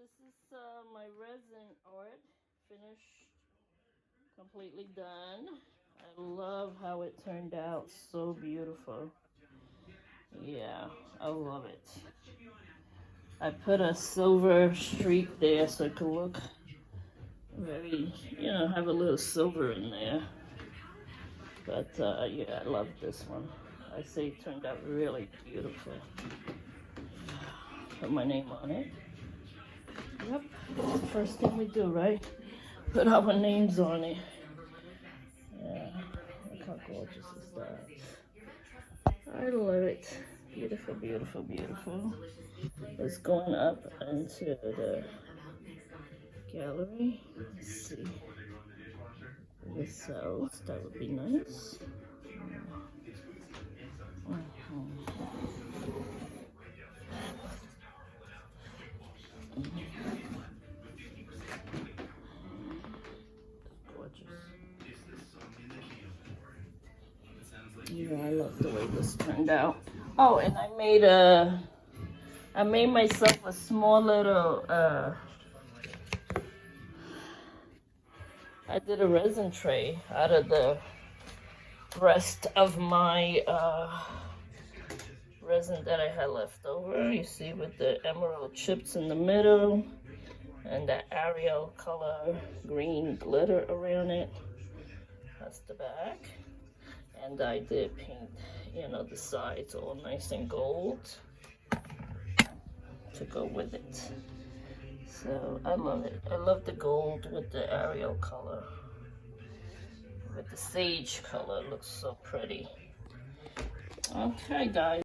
this is my resin art, finished, completely done. I love how it turned out, so beautiful. Yeah, I love it. I put a silver streak there so it could look very, have a little silver in there. But yeah, I love this one. I say it turned out really beautiful. Put my name on it. Yep, that's the first thing we do, right? Put our names on it. Yeah, look how gorgeous is that. I love it. Beautiful, beautiful, beautiful. It's going up into the gallery. Let's see. The cells, that would be nice. Gorgeous. Yeah, I love the way this turned out. Oh, and I made myself a small little, I did a resin tray out of the rest of my resin that I had left over. You see, with the emerald chips in the middle and that Ariel color green glitter around it. That's the back. And I did paint, the sides all nice and gold to go with it. So I love it. I love the gold with the Ariel color. With the sage color, it looks so pretty. Okay, guys.